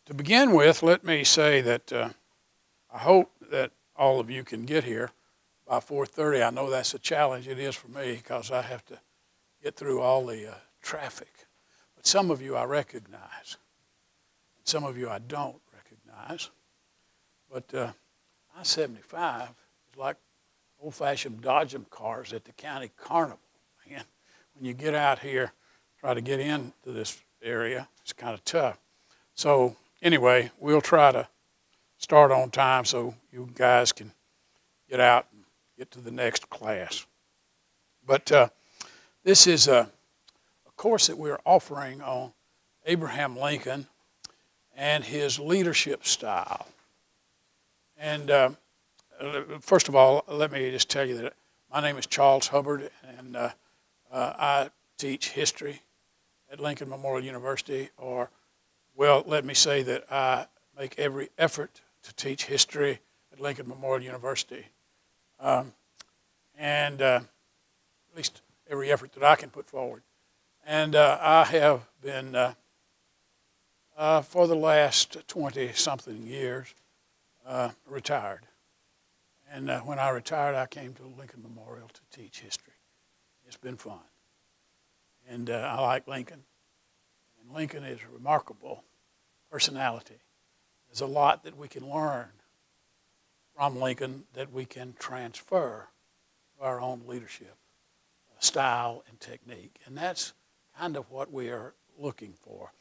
To begin with, let me say that I hope that all of you can get here by 4:30. I know that's a challenge. It is for me because I have to get through all the traffic. But some of you I recognize, and some of you I don't recognize. But I-75 is like old-fashioned Dodgem cars at the county carnival. Man, when you get out here, try to get into this area, it's kind of tough. So anyway, we'll try to start on time so you guys can get out and get to the next class. But this is a course that we're offering on Abraham Lincoln and his leadership style. And first of all, let me just tell you that my name is Charles Hubbard, and I teach history at Lincoln Memorial University, well, let me say that I make every effort to teach history at Lincoln Memorial University, and at least every effort that I can put forward. And I have been, for the last 20-something years, retired. And when I retired, I came to Lincoln Memorial to teach history. It's been fun. And I like Lincoln. And Lincoln is a remarkable personality. There's a lot that we can learn from Lincoln that we can transfer to our own leadership style and technique. And that's kind of what we are looking for.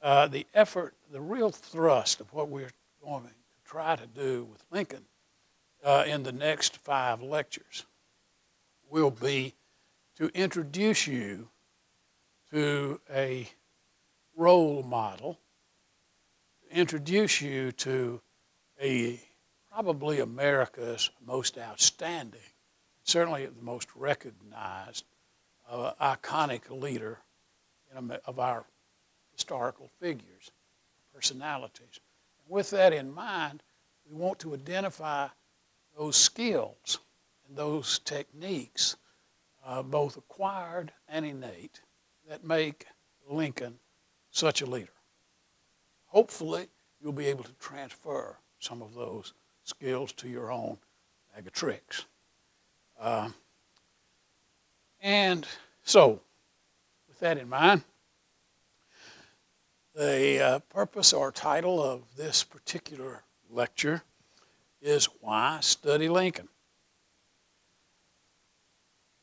The effort, the real thrust of what we're going to try to do with Lincoln in the next 5 lectures will be to introduce you to a role model, to introduce you to probably America's most outstanding, certainly the most recognized, iconic leader of our historical figures, personalities. And with that in mind, we want to identify those skills and those techniques, both acquired and innate, that make Lincoln such a leader. Hopefully, you'll be able to transfer some of those skills to your own bag of tricks. And so, with that in mind, the purpose or title of this particular lecture is Why Study Lincoln?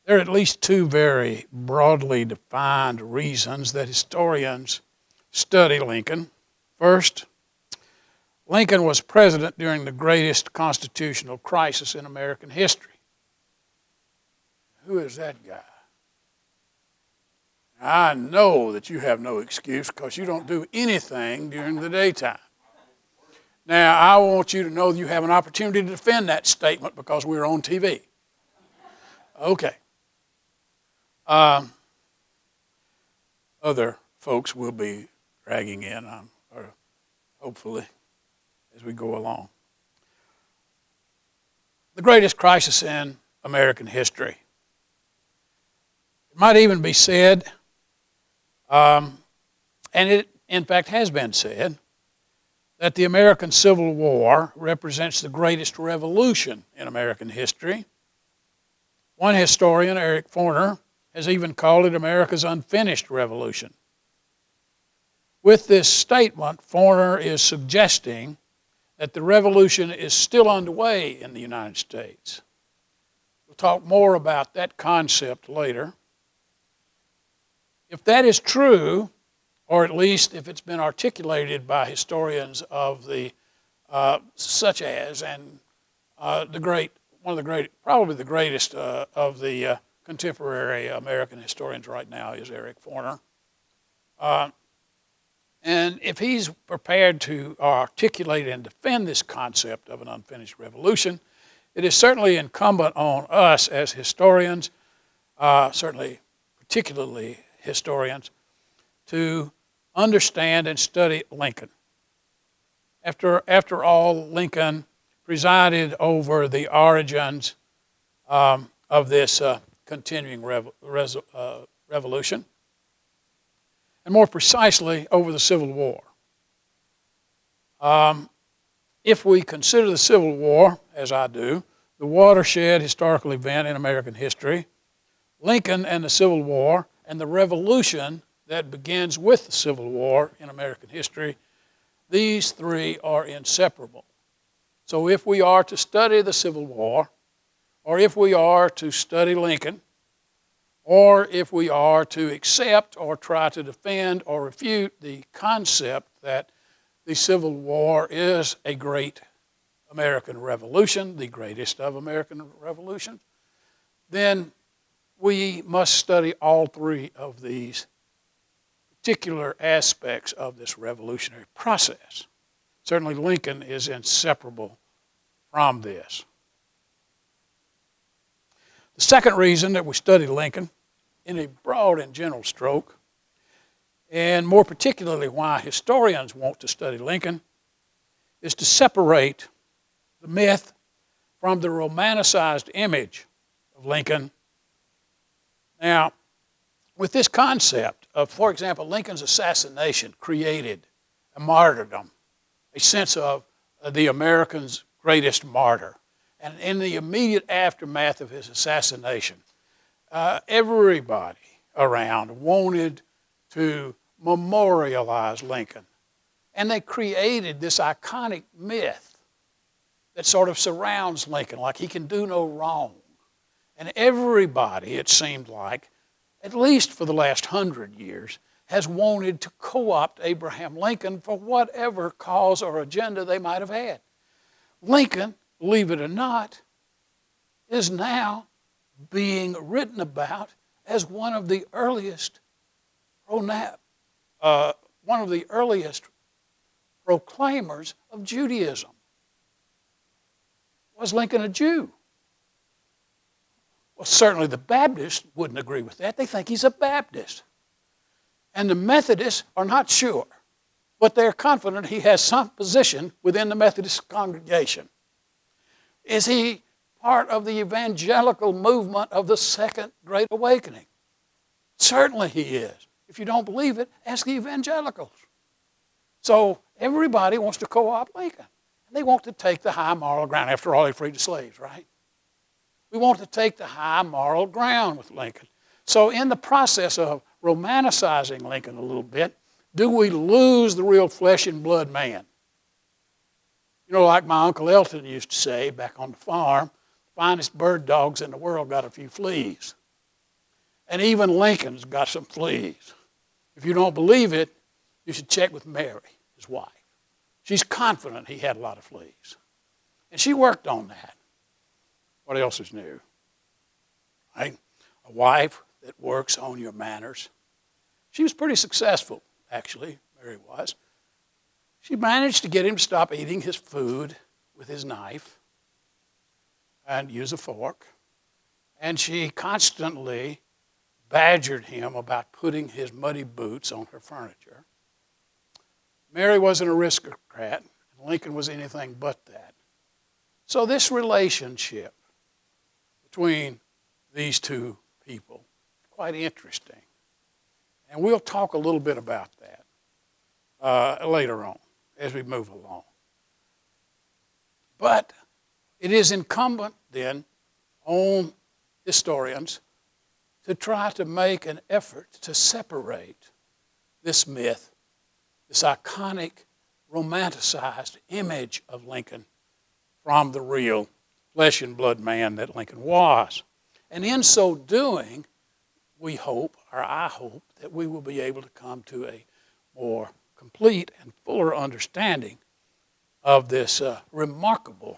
There are at least 2 very broadly defined reasons that historians study Lincoln. First, Lincoln was president during the greatest constitutional crisis in American history. Who is that guy? I know that you have no excuse because you don't do anything during the daytime. Now, I want you to know that you have an opportunity to defend that statement because we're on TV. Okay. Other folks will be dragging in, or hopefully, as we go along. The greatest crisis in American history. It might even be said, and it in fact has been said, that the American Civil War represents the greatest revolution in American history. One historian, Eric Forner, has even called it America's unfinished revolution. With this statement, Forner is suggesting that the revolution is still underway in the United States. We'll talk more about that concept later. If that is true, or at least if it's been articulated by historians of the such as and probably the greatest of the contemporary American historians right now is Eric Forner. And if he's prepared to articulate and defend this concept of an unfinished revolution, it is certainly incumbent on us as historians, certainly particularly historians, to understand and study Lincoln. After all, Lincoln presided over the origins of this continuing revolution, and more precisely over the Civil War. If we consider the Civil War, as I do, the watershed historical event in American history, Lincoln and the Civil War, and the revolution that begins with the Civil War in American history, these three are inseparable. So if we are to study the Civil War, or if we are to study Lincoln, or if we are to accept or try to defend or refute the concept that the Civil War is a great American revolution, the greatest of American revolutions, then we must study all three of these particular aspects of this revolutionary process. Certainly Lincoln is inseparable from this. The second reason that we study Lincoln in a broad and general stroke, and more particularly why historians want to study Lincoln, is to separate the myth from the romanticized image of Lincoln. Now, with this concept of, for example, Lincoln's assassination created a martyrdom, a sense of the American's greatest martyr. And in the immediate aftermath of his assassination, everybody around wanted to memorialize Lincoln. And they created this iconic myth that sort of surrounds Lincoln, like he can do no wrong. And everybody, it seemed like, at least for the last 100 years, has wanted to co-opt Abraham Lincoln for whatever cause or agenda they might have had. Lincoln, believe it or not, is now being written about as one of the earliest proclaimers of Judaism. Was Lincoln a Jew? Well, certainly the Baptists wouldn't agree with that. They think he's a Baptist. And the Methodists are not sure, but they're confident he has some position within the Methodist congregation. Is he part of the evangelical movement of the Second Great Awakening? Certainly he is. If you don't believe it, ask the evangelicals. So everybody wants to co-opt Lincoln. And they want to take the high moral ground. After all, he freed the slaves, right? We want to take the high moral ground with Lincoln. So in the process of romanticizing Lincoln a little bit, do we lose the real flesh and blood man? You know, like my Uncle Elton used to say back on the farm, the finest bird dogs in the world got a few fleas. And even Lincoln's got some fleas. If you don't believe it, you should check with Mary, his wife. She's confident he had a lot of fleas. And she worked on that. What else is new? Right? A wife that works on your manners. She was pretty successful, actually, Mary was. She managed to get him to stop eating his food with his knife and use a fork. And she constantly badgered him about putting his muddy boots on her furniture. Mary was an aristocrat, and Lincoln was anything but that. So this relationship between these two people is quite interesting. And we'll talk a little bit about that later on as we move along. But it is incumbent then on historians to try to make an effort to separate this myth, this iconic, romanticized image of Lincoln from the real flesh and blood man that Lincoln was. And in so doing, we hope, or I hope, that we will be able to come to a more complete and fuller understanding of this remarkable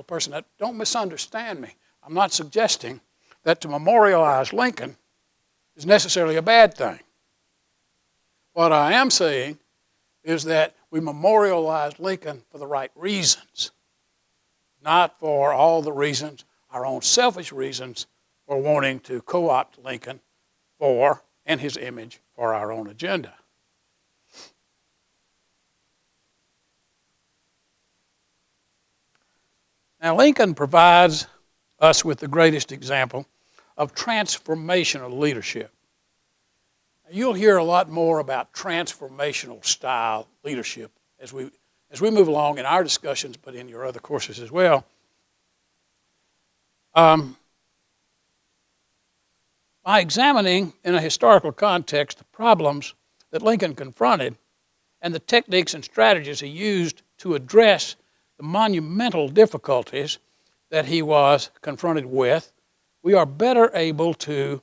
person. Now, don't misunderstand me. I'm not suggesting that to memorialize Lincoln is necessarily a bad thing. What I am saying is that we memorialize Lincoln for the right reasons, not for all the reasons, our own selfish reasons, for wanting to co-opt Lincoln for, and his image, for our own agenda. Now, Lincoln provides us with the greatest example of transformational leadership. You'll hear a lot more about transformational style leadership as we as we move along in our discussions, but in your other courses as well, by examining in a historical context the problems that Lincoln confronted and the techniques and strategies he used to address the monumental difficulties that he was confronted with, we are better able to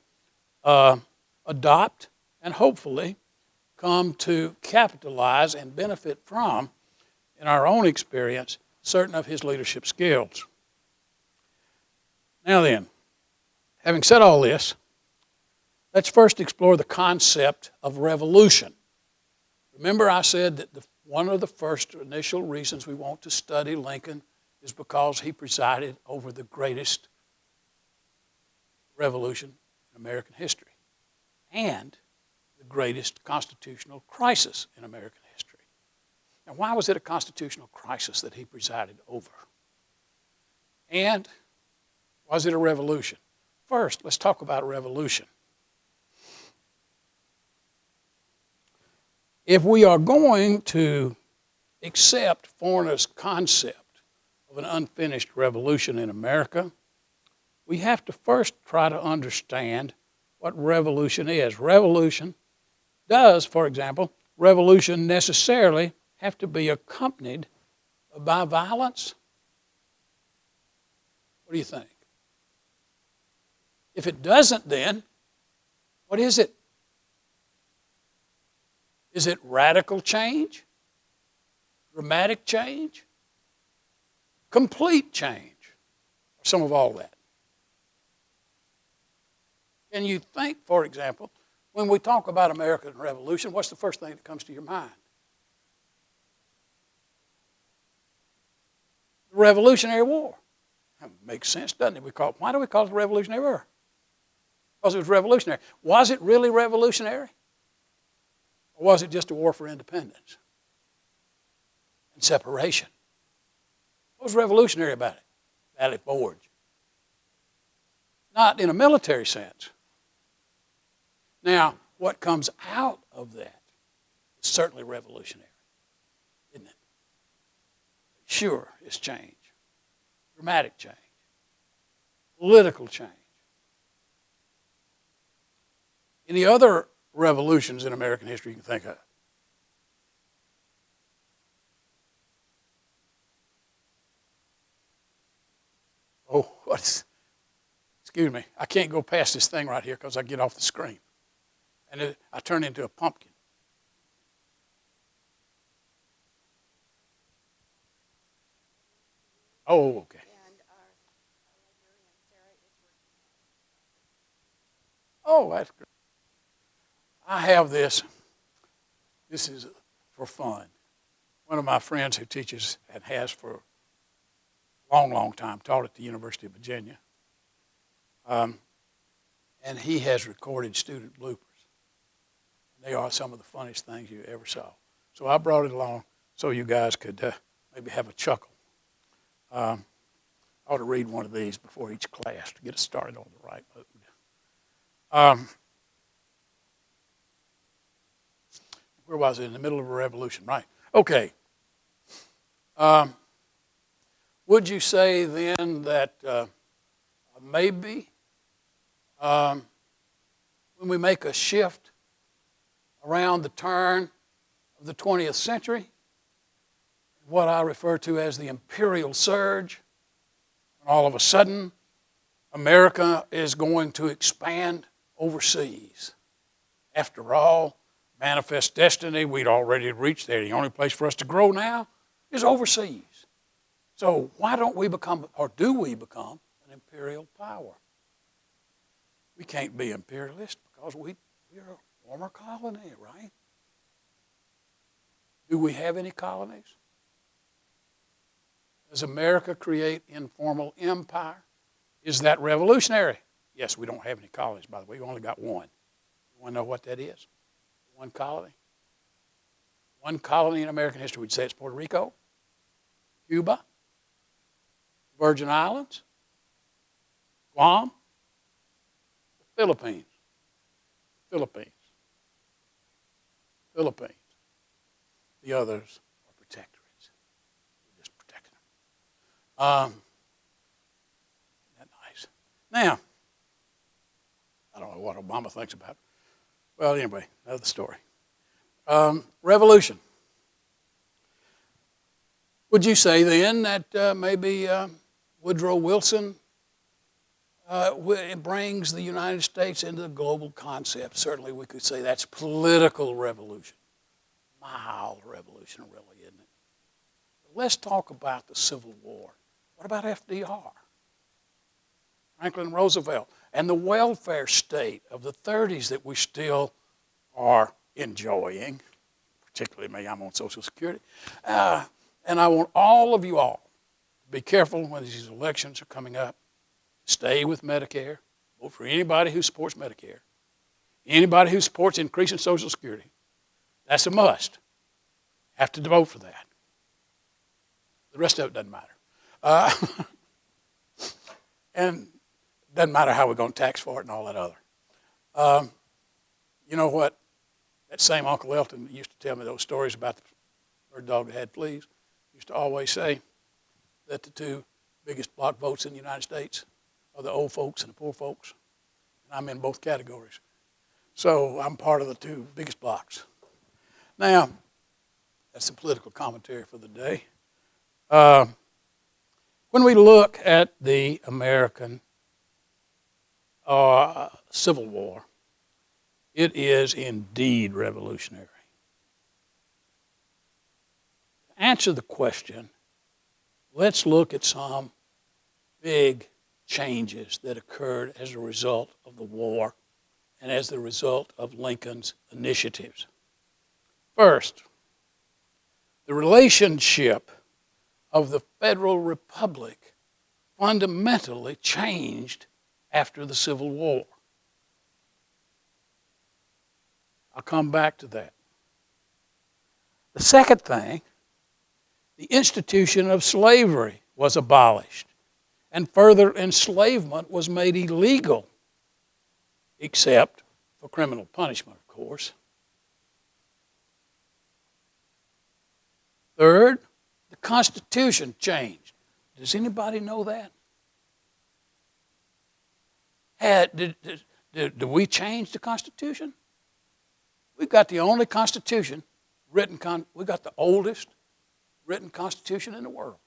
adopt and hopefully come to capitalize and benefit from, in our own experience, certain of his leadership skills. Now then, having said all this, let's first explore the concept of revolution. Remember I said that one of the first initial reasons we want to study Lincoln is because he presided over the greatest revolution in American history and the greatest constitutional crisis in American history. Now, why was it a constitutional crisis that he presided over? And was it a revolution? First, let's talk about revolution. If we are going to accept Foreigner's concept of an unfinished revolution in America, we have to first try to understand what revolution is. Revolution does, for example, revolution necessarily have to be accompanied by violence? What do you think? If it doesn't, then what is it? Is it radical change? Dramatic change? Complete change? Or some of all that? Can you think, for example, when we talk about American Revolution, what's the first thing that comes to your mind? The Revolutionary War. That makes sense, doesn't it? Why do we call it the Revolutionary War? Because it was revolutionary. Was it really revolutionary? Or was it just a war for independence and separation? What was revolutionary about it? Valley Forge. Not in a military sense. Now, what comes out of that is certainly revolutionary, isn't it? Sure, it's change. Dramatic change. Political change. Any other revolutions in American history you can think of? Oh, excuse me. I can't go past this thing right here because I get off the screen. And I turn into a pumpkin. Oh, okay. Oh, that's great. I have this. This is for fun. One of my friends who teaches and has for a long, long time, taught at the University of Virginia. And he has recorded student bloopers. They are some of the funniest things you ever saw. So I brought it along so you guys could maybe have a chuckle. I ought to read one of these before each class to get us started on the right mood. Where was it? In the middle of a revolution, right? Okay. Would you say then that maybe when we make a shift around the turn of the 20th century, what I refer to as the imperial surge, and all of a sudden, America is going to expand overseas. After all, manifest destiny, we'd already reached there. The only place for us to grow now is overseas. So why don't we become, or do we become, an imperial power? We can't be imperialist because we're a former colony, right? Do we have any colonies? Does America create informal empire? Is that revolutionary? Yes, we don't have any colonies, by the way. We only got one. You want to know what that is? One colony. One colony in American history. We'd say it's Puerto Rico, Cuba, Virgin Islands, Guam, the Philippines. The others are protectorates. Isn't that nice? Now, I don't know what Obama thinks about it. Well, anyway, another story. Revolution. Would you say then that maybe Woodrow Wilson brings the United States into the global concept? Certainly we could say that's political revolution. Mild revolution, really, isn't it? But let's talk about the Civil War. What about FDR? Franklin Roosevelt, and the welfare state of the 30s that we still are enjoying, particularly me, I'm on Social Security. And I want all of you all to be careful when these elections are coming up. Stay with Medicare. Vote for anybody who supports Medicare. Anybody who supports increasing Social Security. That's a must. Have to vote for that. The rest of it doesn't matter. And it doesn't matter how we're going to tax for it and all that other. You know what? That same Uncle Elton that used to tell me those stories about the bird dog that had fleas used to always say that the two biggest block votes in the United States are the old folks and the poor folks. And I'm in both categories. So I'm part of the two biggest blocks. Now, that's the political commentary for the day. When we look at the American Civil War, it is indeed revolutionary. To answer the question, let's look at some big changes that occurred as a result of the war and as the result of Lincoln's initiatives. First, the relationship of the Federal Republic fundamentally changed after the Civil War. I'll come back to that. The second thing, the institution of slavery was abolished, and further enslavement was made illegal, except for criminal punishment, of course. Third, the Constitution changed. Does anybody know that? Did we change the Constitution? We've got the only Constitution we've got the oldest written Constitution in the world.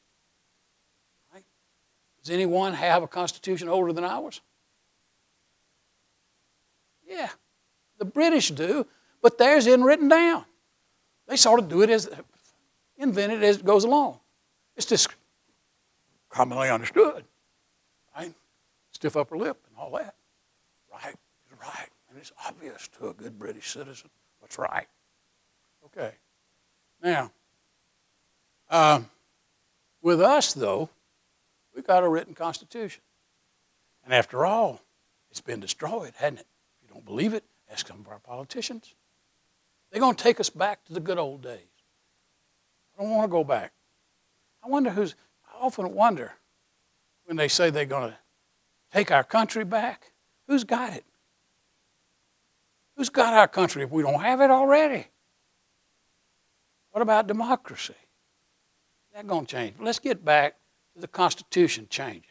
Right? Does anyone have a Constitution older than ours? Yeah, the British do, but theirs isn't written down. They sort of do it invented as it goes along. It's just commonly understood. Right? Stiff upper lip and all that. Right is right. And it's obvious to a good British citizen what's right. Okay. Now, with us, though, we've got a written Constitution. And after all, it's been destroyed, hasn't it? If you don't believe it, ask some of our politicians. They're going to take us back to the good old days. I don't want to go back. I often wonder when they say they're going to take our country back, who's got it? Who's got our country if we don't have it already? What about democracy? That's going to change. Let's get back to the Constitution changing.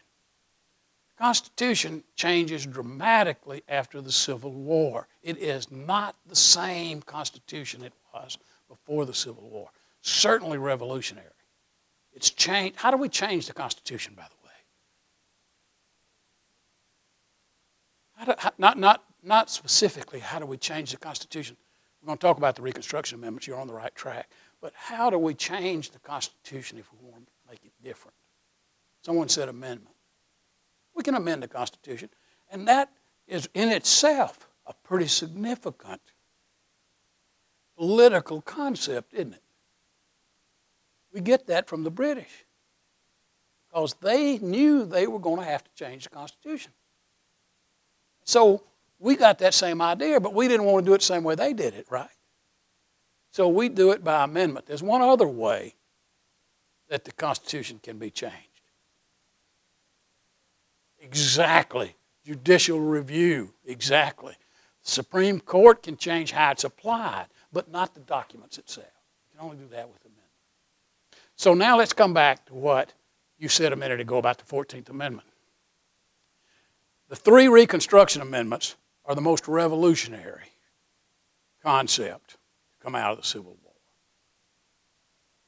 The Constitution changes dramatically after the Civil War. It is not the same Constitution it was before the Civil War. Certainly revolutionary. It's changed. How do we change the Constitution, by the way? Not specifically how do we change the Constitution. We're going to talk about the Reconstruction Amendments. You're on the right track. But how do we change the Constitution if we want to make it different? Someone said amendment. We can amend the Constitution. And that is in itself a pretty significant political concept, isn't it? We get that from the British because they knew they were going to have to change the Constitution. So we got that same idea, but we didn't want to do it the same way they did it, right? So we do it by amendment. There's one other way that the Constitution can be changed. Exactly. Judicial review. Exactly. The Supreme Court can change how it's applied, but not the documents itself. You can only do that with amendment. So now let's come back to what you said a minute ago about the 14th Amendment. The three Reconstruction Amendments are the most revolutionary concept to come out of the Civil War.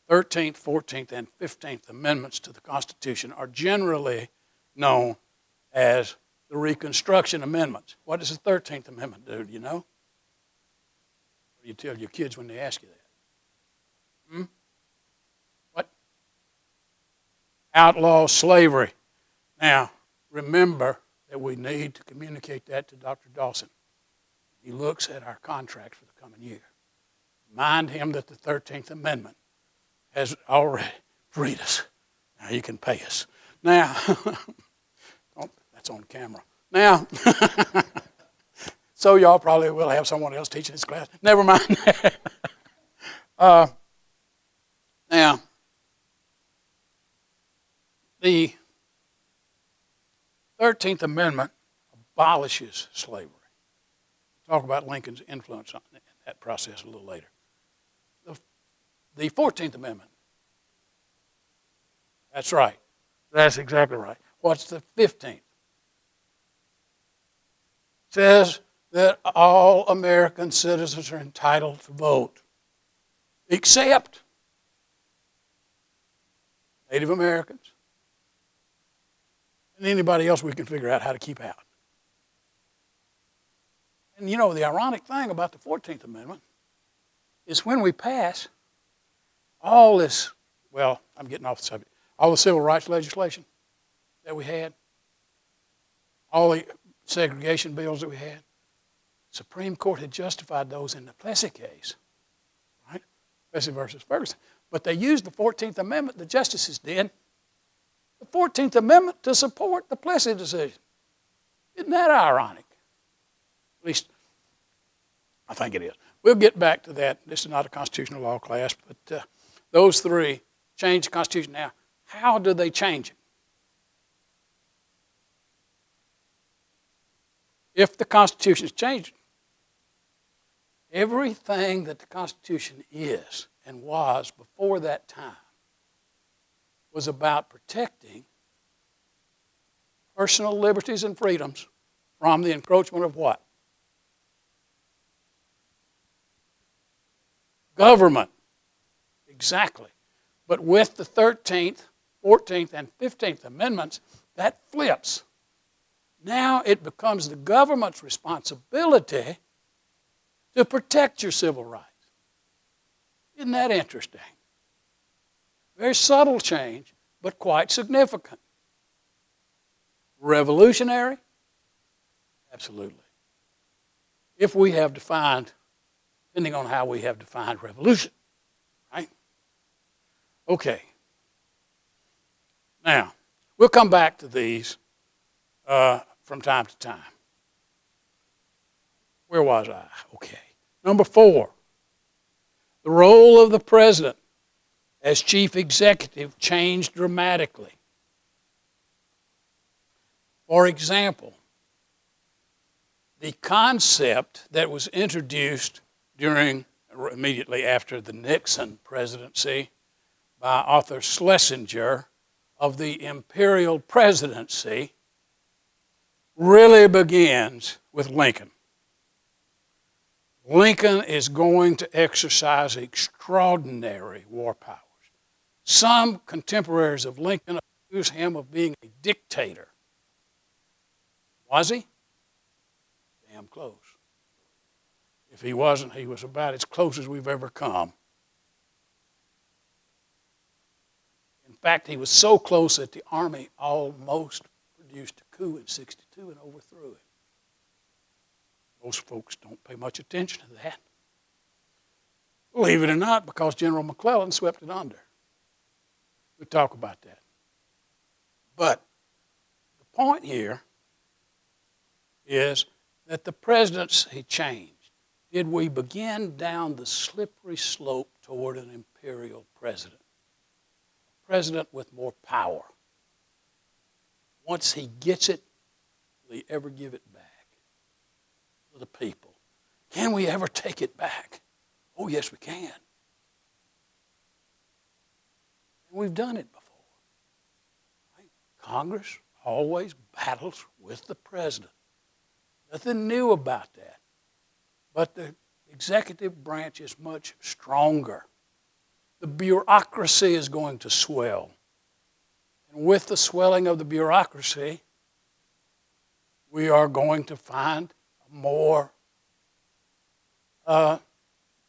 13th, 14th, and 15th Amendments to the Constitution are generally known as the Reconstruction Amendments. What does the 13th Amendment do? Do you know? What do you tell your kids when they ask you that? What? Outlaw slavery. Now, remember that we need to communicate that to Dr. Dawson. He looks at our contract for the coming year. Remind him that the 13th Amendment has already freed us. Now you can pay us. Now, that's on camera. Now, so y'all probably will have someone else teaching this class. Never mind that. Now, the 13th Amendment abolishes slavery. We'll talk about Lincoln's influence on that process a little later. The 14th Amendment. That's right. That's exactly right. What's the 15th? It says that all American citizens are entitled to vote, except Native Americans and anybody else we can figure out how to keep out. And you know, the ironic thing about the 14th Amendment is when we pass all this, well, I'm getting off the subject, all the civil rights legislation that we had, all the segregation bills that we had, the Supreme Court had justified those in the Plessy case, right? Plessy versus Ferguson. But they used the 14th Amendment, the justices did, the 14th Amendment to support the Plessy decision. Isn't that ironic? At least, I think it is. We'll get back to that. This is not a constitutional law class, but those three change the Constitution. Now, how do they change it? If the Constitution is changed, everything that the Constitution is and was before that time was about protecting personal liberties and freedoms from the encroachment of what? Government. Exactly. But with the 13th, 14th, and 15th Amendments, that flips. Now it becomes the government's responsibility to protect your civil rights. Isn't that interesting? Very subtle change, but quite significant. Revolutionary? Absolutely. If we have defined, depending on how we have defined revolution, right? Okay. Now, we'll come back to these from time to time. Where was I? Okay. Number 4, the role of the president as chief executive changed dramatically. For example, the concept that was introduced immediately after the Nixon presidency by Arthur Schlesinger of the imperial presidency really begins with Lincoln. Lincoln is going to exercise extraordinary war powers. Some contemporaries of Lincoln accuse him of being a dictator. Was he? Damn close. If he wasn't, he was about as close as we've ever come. In fact, he was so close that the Army almost produced a coup in '62 and overthrew it. Most folks don't pay much attention to that. Believe it or not, because General McClellan swept it under. We'll talk about that. But the point here is that the presidency changed. Did we begin down the slippery slope toward an imperial president? A president with more power. Once he gets it, will he ever give it back to the people? Can we ever take it back? Oh, yes, we can. And we've done it before. Congress always battles with the president. Nothing new about that. But the executive branch is much stronger. The bureaucracy is going to swell. And with the swelling of the bureaucracy, we are going to find a more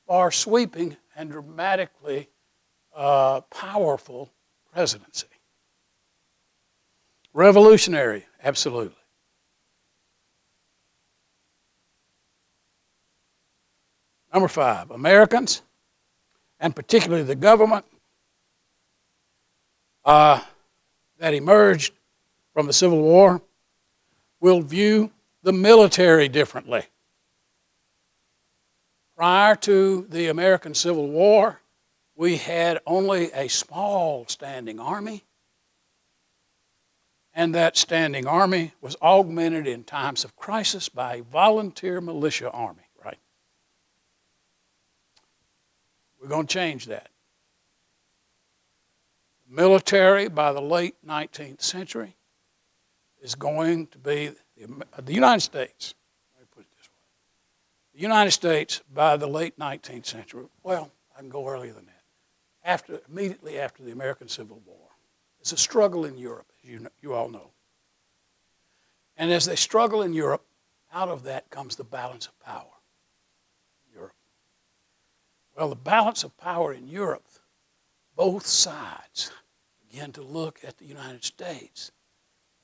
far-sweeping and dramatically powerful presidency. Revolutionary, absolutely. Number 5, Americans, and particularly the government that emerged from the Civil War, will view the military differently. Prior to the American Civil War, we had only a small standing army, and that standing army was augmented in times of crisis by a volunteer militia army, right? We're going to change that. The military, by the late 19th century, is going to be the United States. Let me put it this way. The United States, by the late 19th century, well, I can go earlier than that, immediately after the American Civil War. It's a struggle in Europe, as you all know. And as they struggle in Europe, out of that comes the balance of power in Europe. Well, the balance of power in Europe, both sides began to look at the United States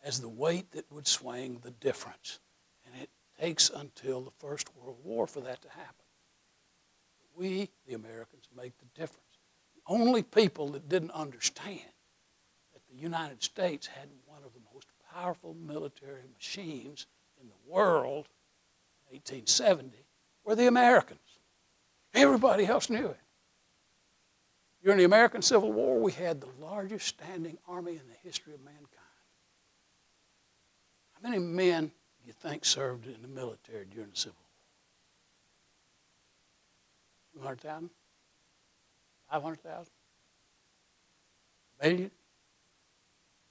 as the weight that would swing the difference. And it takes until the First World War for that to happen. We, the Americans, make the difference. The only people that didn't understand that the United States had one of the most powerful military machines in the world in 1870 were the Americans. Everybody else knew it. During the American Civil War, we had the largest standing army in the history of mankind. How many men do you think served in the military during the Civil War? 200,000? 500,000? Million?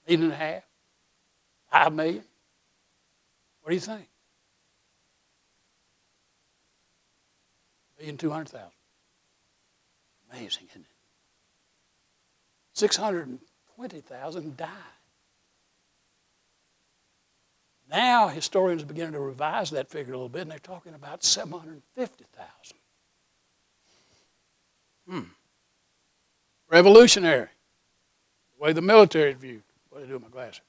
Million and a half? 5 million? What do you think? 1,200,000. Amazing, isn't it? 620,000 died. Now historians are beginning to revise that figure a little bit, and they're talking about 750,000. Revolutionary. The way the military is viewed. What do I do with my glasses?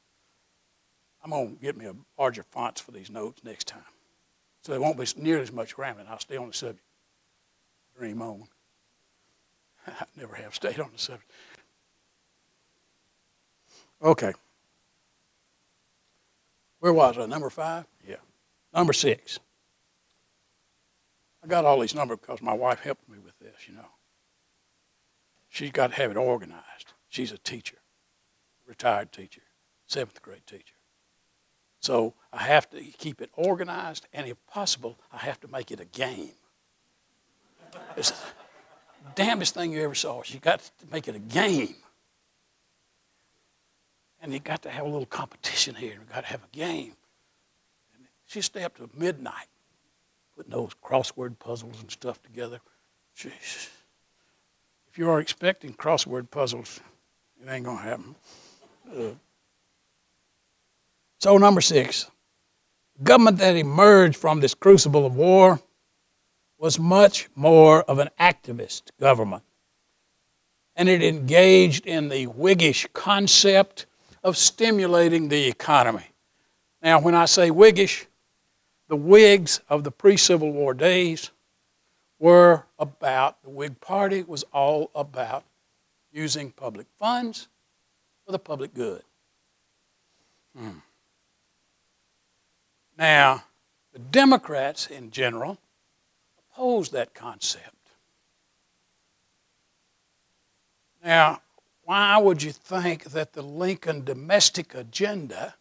I'm going to get me a larger fonts for these notes next time. So there won't be nearly as much rambling. I'll stay on the subject. Dream on. I never have stayed on the subject. Okay. Where was I? Number 5? Yeah. Number 6. I got all these numbers because my wife helped me with this, you know. She's got to have it organized. She's a teacher, retired teacher, 7th grade teacher. So I have to keep it organized, and if possible, I have to make it a game. It's the damnedest thing you ever saw. You got to make it a game. And you got to have a little competition here. You got to have a game. And she stayed up to midnight putting those crossword puzzles and stuff together. Jeez. If you are expecting crossword puzzles, it ain't going to happen. So number 6, the government that emerged from this crucible of war was much more of an activist government. And it engaged in the Whiggish concept of stimulating the economy. Now, when I say Whiggish, the Whigs of the pre-Civil War days were about, the Whig Party was all about using public funds for the public good. Now, the Democrats in general opposed that concept. Now, why would you think that the Lincoln domestic agenda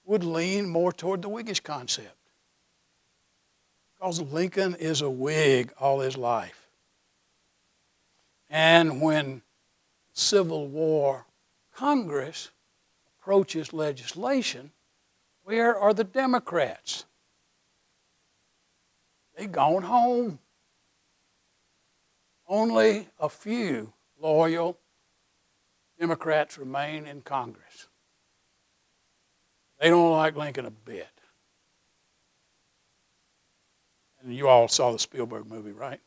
would lean more toward the Whiggish concept? Because Lincoln is a Whig all his life. And when Civil War Congress approaches legislation, where are the Democrats? They've gone home. Only a few loyal Democrats remain in Congress. They don't like Lincoln a bit. And you all saw the Spielberg movie, right?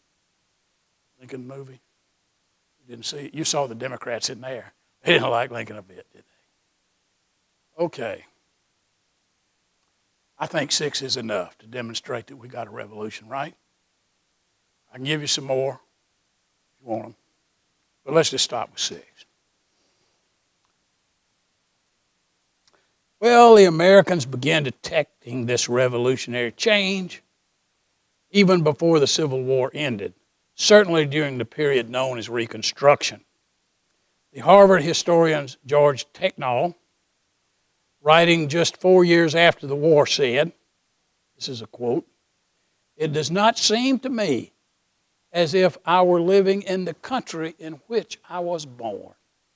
Lincoln movie. You didn't see it. You saw the Democrats in there. They didn't like Lincoln a bit, did they? Okay. I think 6 is enough to demonstrate that we got a revolution, right? I can give you some more if you want them. But let's just stop with 6. Well, the Americans began detecting this revolutionary change even before the Civil War ended, certainly during the period known as Reconstruction. The Harvard historian George Technall, writing just 4 years after the war, said, this is a quote, "It does not seem to me as if I were living in the country in which I was born,"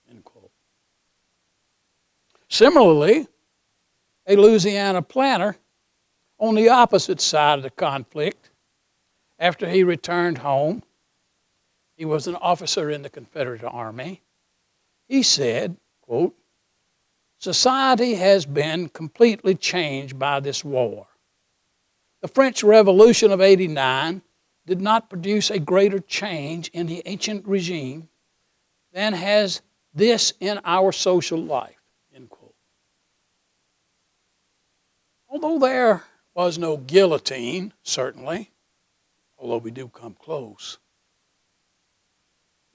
end quote. Similarly, a Louisiana planter on the opposite side of the conflict, after he returned home, he was an officer in the Confederate Army, he said, quote, "Society has been completely changed by this war. The French Revolution of '89 did not produce a greater change in the ancient regime than has this in our social life," end quote. Although there was no guillotine, certainly, although we do come close,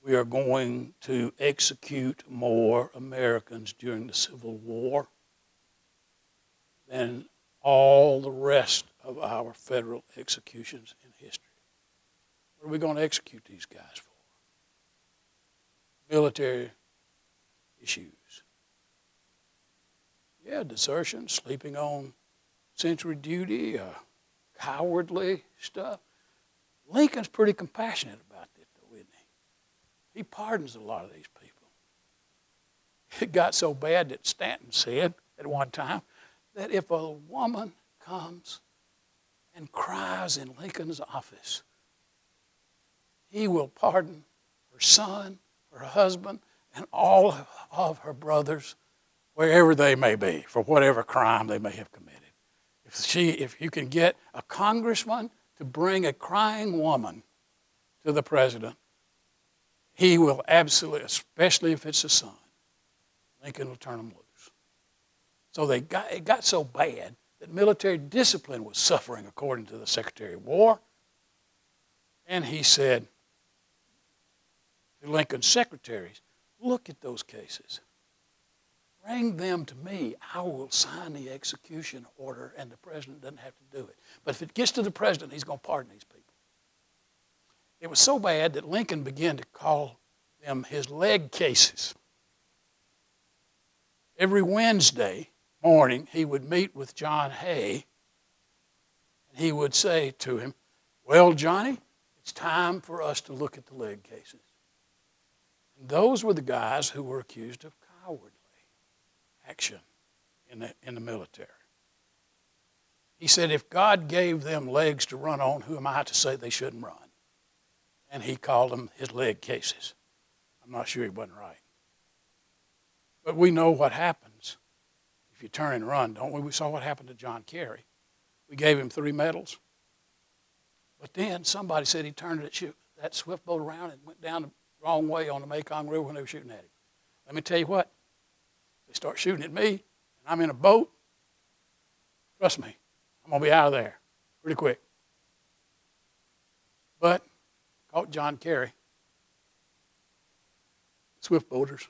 we are going to execute more Americans during the Civil War than all the rest of our federal executions in history. What are we going to execute these guys for? Military issues. Yeah, desertion, sleeping on sentry duty, cowardly stuff. Lincoln's pretty compassionate about this, though, isn't he? He pardons a lot of these people. It got so bad that Stanton said at one time that if a woman comes and cries in Lincoln's office, he will pardon her son, her husband, and all of her brothers, wherever they may be, for whatever crime they may have committed. If you can get a congressman to bring a crying woman to the president, he will absolutely, especially if it's a son, Lincoln will turn them loose. So it got so bad that military discipline was suffering, according to the Secretary of War. And he said to Lincoln's secretaries, "Look at those cases. Bring them to me. I will sign the execution order, and the president doesn't have to do it. But if it gets to the president, he's going to pardon these people." It was so bad that Lincoln began to call them his leg cases. Every Wednesday morning, he would meet with John Hay, and he would say to him, "Well, Johnny, it's time for us to look at the leg cases." And those were the guys who were accused of cowardly action in the military. He said, if God gave them legs to run on, who am I to say they shouldn't run? And he called them his leg cases. I'm not sure he wasn't right. But we know what happens if you turn and run, don't we? We saw what happened to John Kerry. We gave him 3 medals. But then somebody said he turned that swift boat around and went down the wrong way on the Mekong River when they were shooting at him. Let me tell you what. They start shooting at me, and I'm in a boat. Trust me, I'm going to be out of there pretty quick. But caught John Kerry, swift boaters.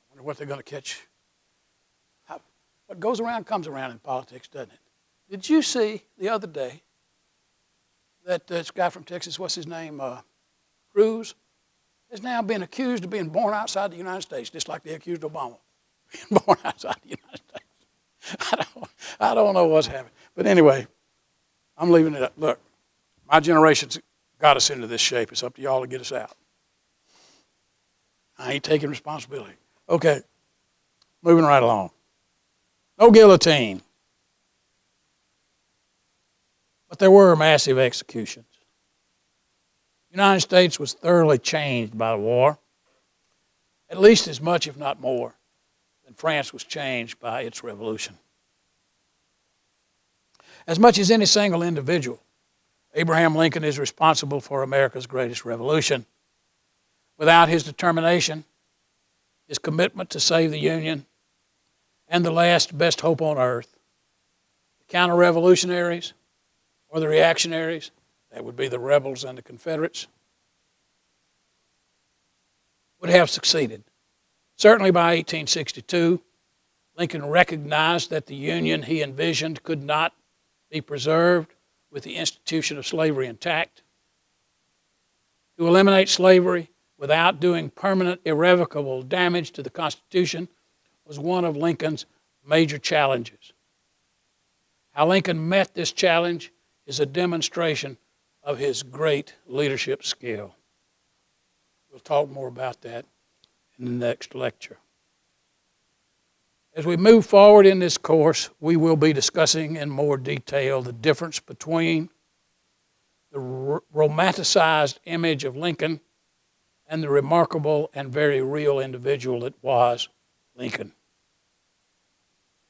I wonder what they're going to catch. What goes around comes around in politics, doesn't it? Did you see the other day that this guy from Texas, what's his name, Cruz, has now been accused of being born outside the United States, just like they accused Obama of being born outside the United States. I don't know what's happening. But anyway, I'm leaving it up. Look, my generation's got us into this shape. It's up to y'all to get us out. I ain't taking responsibility. Okay, moving right along. No guillotine. But there were massive executions. The United States was thoroughly changed by the war, at least as much, if not more, than France was changed by its revolution. As much as any single individual, Abraham Lincoln is responsible for America's greatest revolution. Without his determination, his commitment to save the Union, and the last best hope on earth, the counter-revolutionaries or the reactionaries, that would be the rebels and the Confederates, would have succeeded. Certainly by 1862, Lincoln recognized that the Union he envisioned could not be preserved with the institution of slavery intact. To eliminate slavery without doing permanent, irrevocable damage to the Constitution was one of Lincoln's major challenges. How Lincoln met this challenge is a demonstration of his great leadership skill. We'll talk more about that in the next lecture. As we move forward in this course, we will be discussing in more detail the difference between the romanticized image of Lincoln and the remarkable and very real individual that was Lincoln.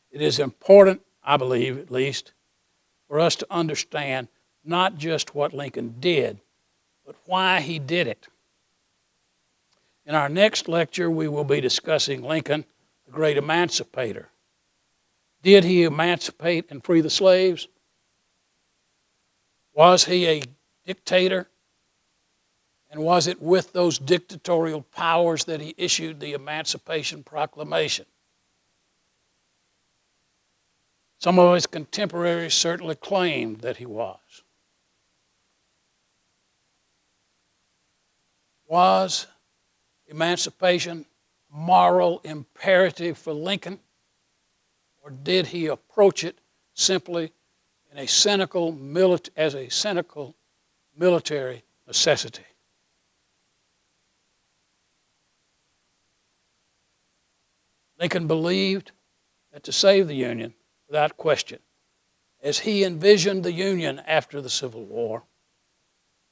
It is important, I believe at least, for us to understand not just what Lincoln did, but why he did it. In our next lecture, we will be discussing Lincoln, the great emancipator. Did he emancipate and free the slaves? Was he a dictator? And was it with those dictatorial powers that he issued the Emancipation Proclamation? Some of his contemporaries certainly claimed that he was. Was emancipation a moral imperative for Lincoln, or did he approach it simply in a cynical military necessity? Lincoln believed that to save the Union, without question, as he envisioned the Union after the Civil War,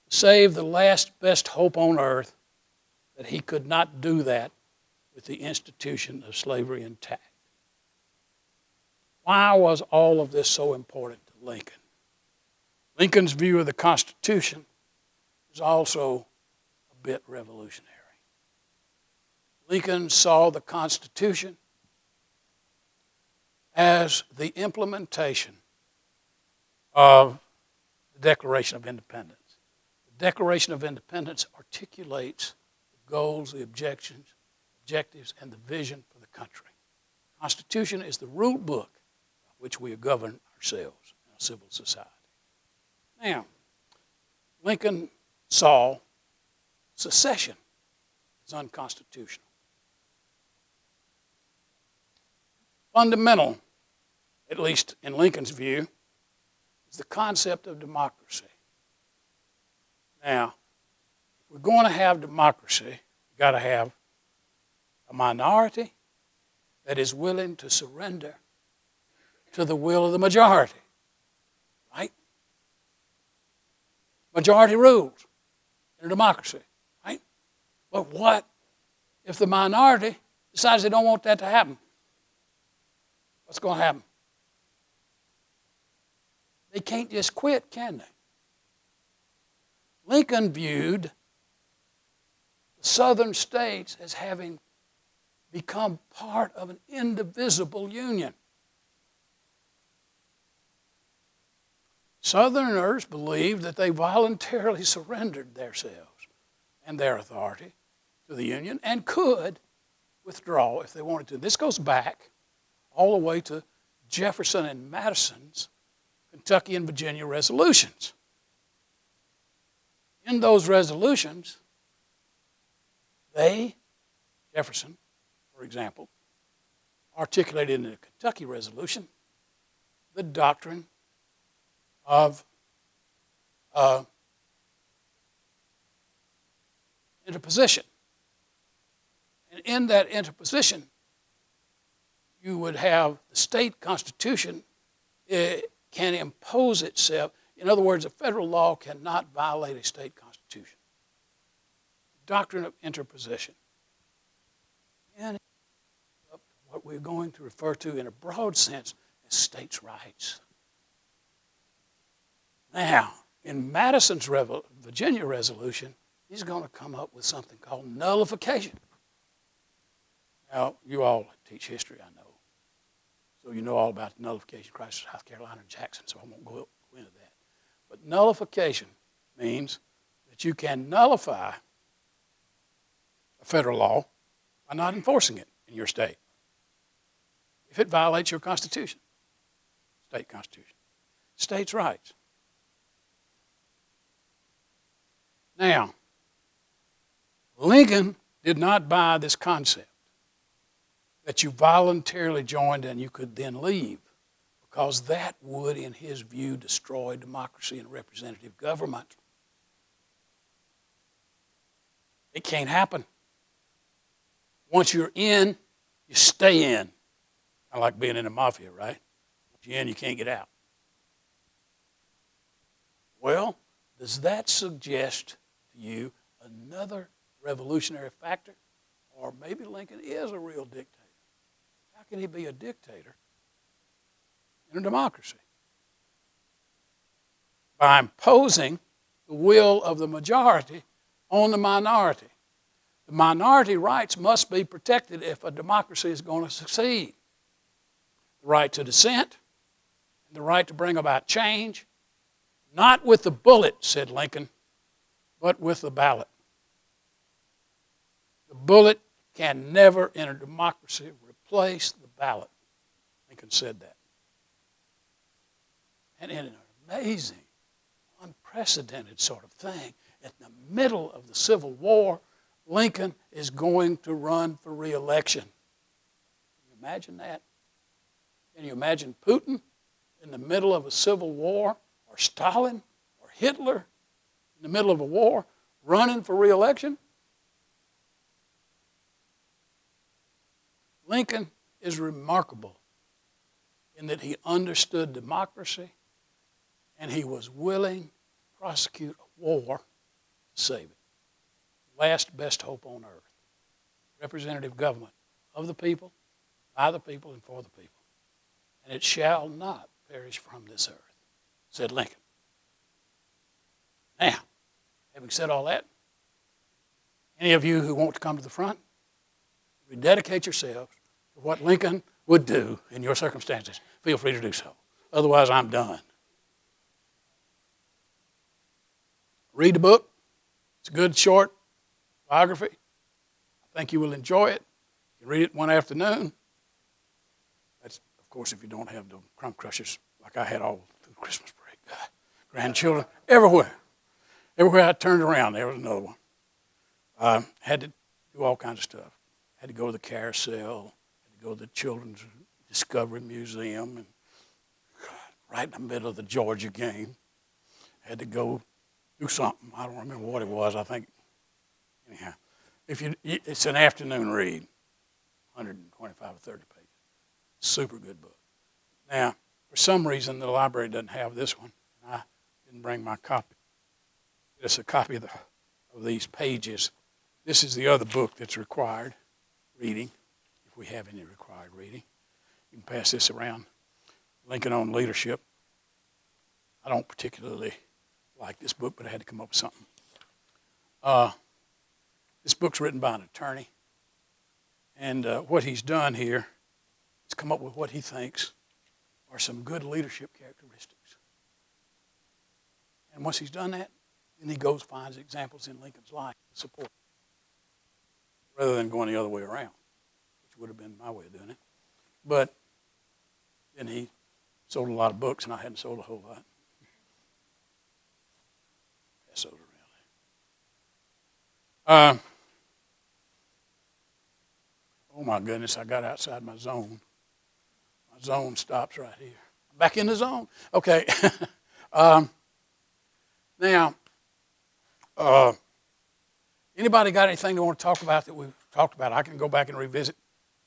to save the last best hope on earth, that he could not do that with the institution of slavery intact. Why was all of this so important to Lincoln? Lincoln's view of the Constitution was also a bit revolutionary. Lincoln saw the Constitution as the implementation of the Declaration of Independence. The Declaration of Independence articulates the goals, the objectives, and the vision for the country. The Constitution is the rule book by which we govern ourselves in a civil society. Now, Lincoln saw secession as unconstitutional. Fundamental, at least in Lincoln's view, is the concept of democracy. Now, if we're going to have democracy, we've got to have a minority that is willing to surrender to the will of the majority, right? Majority rules in a democracy, right? But what if the minority decides they don't want that to happen? What's going to happen? They can't just quit, can they? Lincoln viewed the southern states as having become part of an indivisible union. Southerners believed that they voluntarily surrendered themselves and their authority to the Union and could withdraw if they wanted to. This goes back all the way to Jefferson and Madison's Kentucky and Virginia resolutions. In those resolutions, Jefferson, for example, articulated in the Kentucky resolution the doctrine of interposition. And in that interposition, you would have the state constitution can impose itself. In other words, a federal law cannot violate a state constitution. Doctrine of interposition. And what we're going to refer to in a broad sense as states' rights. Now, in Madison's Virginia resolution, he's going to come up with something called nullification. Now, you all teach history, I know. So you know all about the nullification crisis of South Carolina and Jackson, so I won't go into that. But nullification means that you can nullify a federal law by not enforcing it in your state if it violates your constitution, state constitution. States' rights. Now, Lincoln did not buy this concept that you voluntarily joined and you could then leave, because that would, in his view, destroy democracy and representative government. It can't happen. Once you're in, you stay in. Kind of like being in the mafia, right? Once you're in, you can't get out. Well, does that suggest to you another revolutionary factor? Or maybe Lincoln is a real dictator. How can he be a dictator in a democracy? By imposing the will of the majority on the minority. The minority rights must be protected if a democracy is going to succeed. The right to dissent, and the right to bring about change, not with the bullet, said Lincoln, but with the ballot. The bullet can never, in a democracy, replace the ballot. Lincoln said that. And in an amazing, unprecedented sort of thing, in the middle of the Civil War, Lincoln is going to run for re-election. Can you imagine that? Can you imagine Putin in the middle of a civil war, or Stalin, or Hitler in the middle of a war, running for re-election? Lincoln is remarkable in that he understood democracy and he was willing to prosecute a war to save it. Last best hope on earth. Representative government of the people, by the people, and for the people. And it shall not perish from this earth, said Lincoln. Now, having said all that, any of you who want to come to the front, rededicate yourselves to what Lincoln would do in your circumstances, feel free to do so. Otherwise, I'm done. Read the book. It's a good, short biography. I think you will enjoy it. You can read it one afternoon. That's, of course, if you don't have the crumb crushers like I had all through Christmas break. God, grandchildren, everywhere. Everywhere I turned around, there was another one. Had to do all kinds of stuff. Had to go to the carousel. Had to go to the Children's Discovery Museum. And right in the middle of the Georgia game. Had to go do something. I don't remember what it was. I think, anyhow, it's an afternoon read, 125 or 30 pages. Super good book. Now, for some reason, the library doesn't have this one. I didn't bring my copy. It's a copy of these pages. This is the other book that's required reading, if we have any required reading. You can pass this around. Lincoln on Leadership. I don't particularly like this book, but I had to come up with something. This book's written by an attorney, and what he's done here is come up with what he thinks are some good leadership characteristics. And once he's done that, then he goes finds examples in Lincoln's life to support it, rather than going the other way around, which would have been my way of doing it. But then he sold a lot of books, and I hadn't sold a whole lot. Pass those around. Oh my goodness, I got outside my zone. My zone stops right here. I'm back in the zone. Okay. Now, Anybody got anything they want to talk about that we've talked about? I can go back and revisit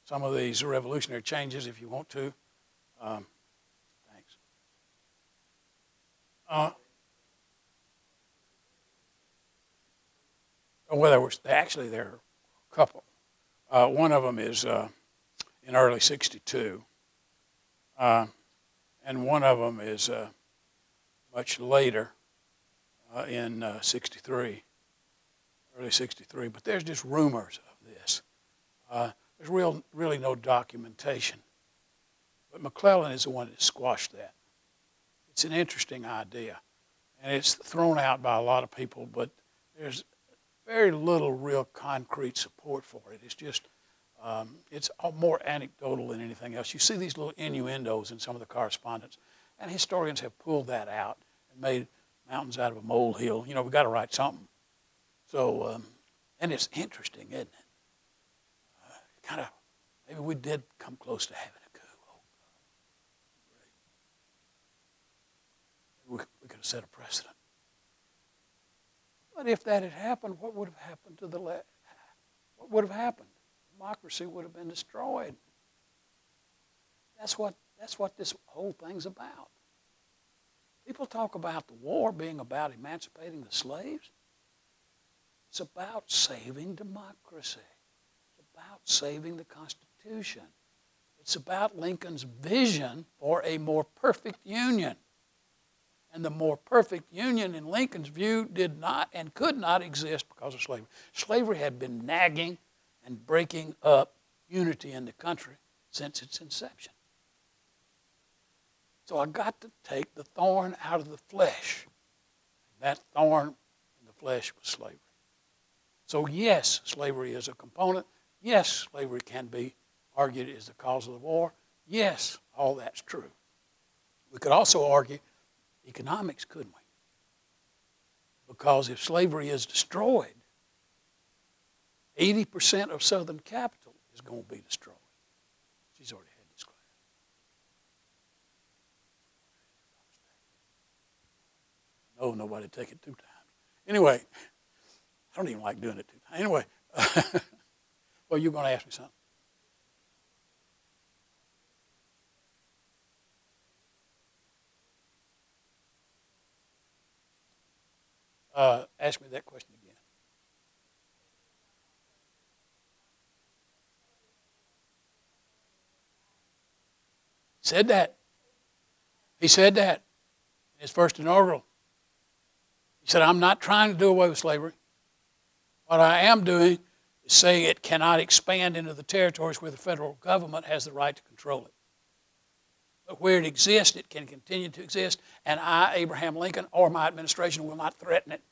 some of these revolutionary changes if you want to. Thanks. Well, there are a couple. One of them is in early '62, and one of them is much later in '63, early '63. But there's just rumors of this. There's really no documentation. But McClellan is the one that squashed that. It's an interesting idea, and it's thrown out by a lot of people, but there's very little real concrete support for it. It's just, it's more anecdotal than anything else. You see these little innuendos in some of the correspondence, and historians have pulled that out and made mountains out of a molehill. You know, we've got to write something. So, and it's interesting, isn't it? Kind of, maybe we did come close to having a coup. Oh, God. We could have set a precedent. But if that had happened, what would have happened to the left? What would have happened? Democracy would have been destroyed. That's what this whole thing's about. People talk about the war being about emancipating the slaves. It's about saving democracy. It's about saving the Constitution. It's about Lincoln's vision for a more perfect union. And the more perfect union, in Lincoln's view, did not and could not exist because of slavery. Slavery had been nagging and breaking up unity in the country since its inception. So I got to take the thorn out of the flesh. And that thorn in the flesh was slavery. So yes, slavery is a component. Yes, slavery can be argued as the cause of the war. Yes, all that's true. We could also argue economics, couldn't we? Because if slavery is destroyed, 80% of Southern capital is going to be destroyed. She's already had this class. No, nobody take it 2 times. Anyway, I don't even like doing it 2 times. Anyway, well, you're going to ask me something. Ask me that question again. Said that. He said that in his first inaugural. He said, I'm not trying to do away with slavery. What I am doing is saying it cannot expand into the territories where the federal government has the right to control it. But where it exists, it can continue to exist, and I, Abraham Lincoln, or my administration will not threaten it.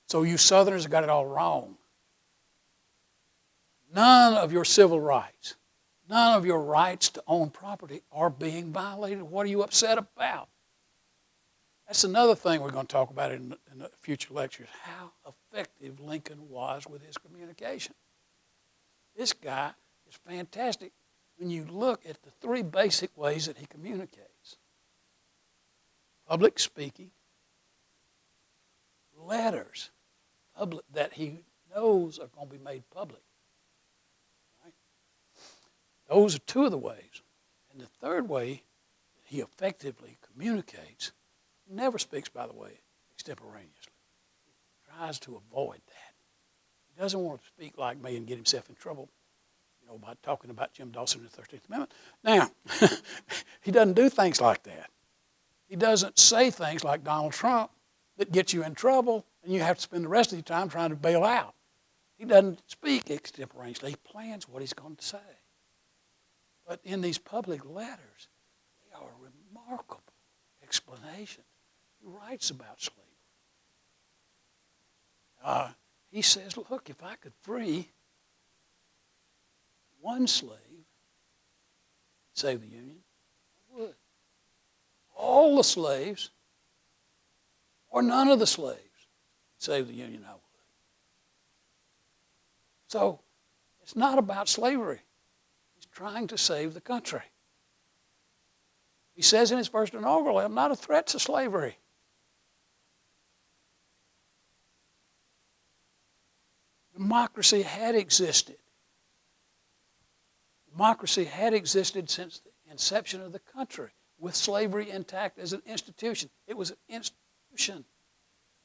So you Southerners have got it all wrong. None of your civil rights, none of your rights to own property are being violated. What are you upset about? That's another thing we're going to talk about in the future lectures, how effective Lincoln was with his communication. This guy is fantastic when you look at the 3 basic ways that he communicates. Public speaking, letters that he knows are going to be made public. Right? Those are 2 of the ways. And the third way that he effectively communicates, he never speaks, by the way, extemporaneously. He tries to avoid that. He doesn't want to speak like me and get himself in trouble, by talking about Jim Dawson and the 13th Amendment. Now, he doesn't do things like that. He doesn't say things like Donald Trump that get you in trouble and you have to spend the rest of your time trying to bail out. He doesn't speak extemporaneously. He plans what he's going to say. But in these public letters, they are remarkable explanations. He writes about slavery. He says, look, if I could free one slave, save the Union, I would. All the slaves, or none of the slaves, save the Union, I would. So it's not about slavery. He's trying to save the country. He says in his first inaugural, I'm not a threat to slavery. democracy had existed. Democracy had existed since the inception of the country, with slavery intact as an institution. It was an institution,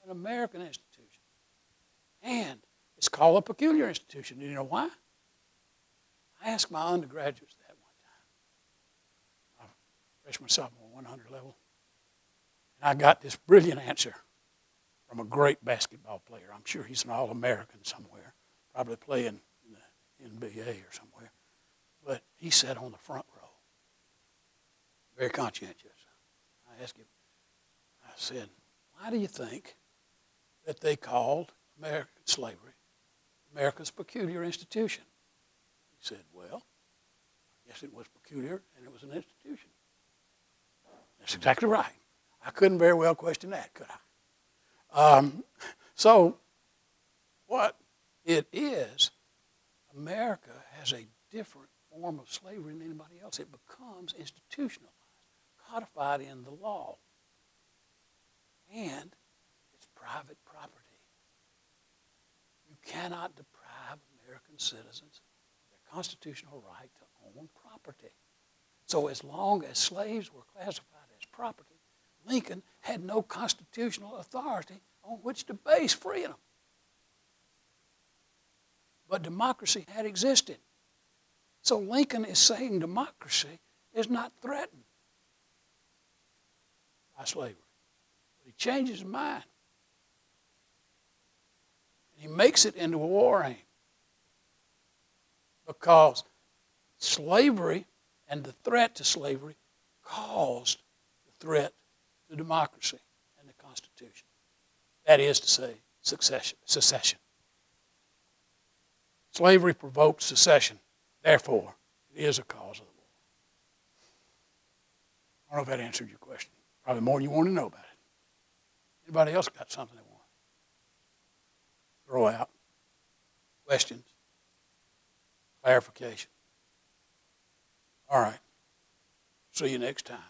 an American institution. And it's called a peculiar institution. Do you know why? I asked my undergraduates that one time, freshman, sophomore, 100 level, and I got this brilliant answer from a great basketball player. I'm sure he's an All-American somewhere, probably playing in the NBA or somewhere. But he sat on the front row, very conscientious. I asked him, I said, why do you think that they called American slavery America's peculiar institution? He said, well, I guess it was peculiar and it was an institution. That's exactly right. I couldn't very well question that, could I? So what it is, America has a different form of slavery than anybody else. It becomes institutionalized, codified in the law. And it's private property. You cannot deprive American citizens of their constitutional right to own property. So as long as slaves were classified as property, Lincoln had no constitutional authority on which to base freedom. But democracy had existed. So Lincoln is saying democracy is not threatened by slavery. But he changes his mind. And he makes it into a war aim. Because slavery and the threat to slavery caused the threat to democracy and the Constitution. That is to say, secession. Slavery provoked secession. Therefore, it is a cause of the war. I don't know if that answered your question. Probably more than you want to know about it. Anybody else got something they want to throw out? Questions? Clarification? All right. See you next time.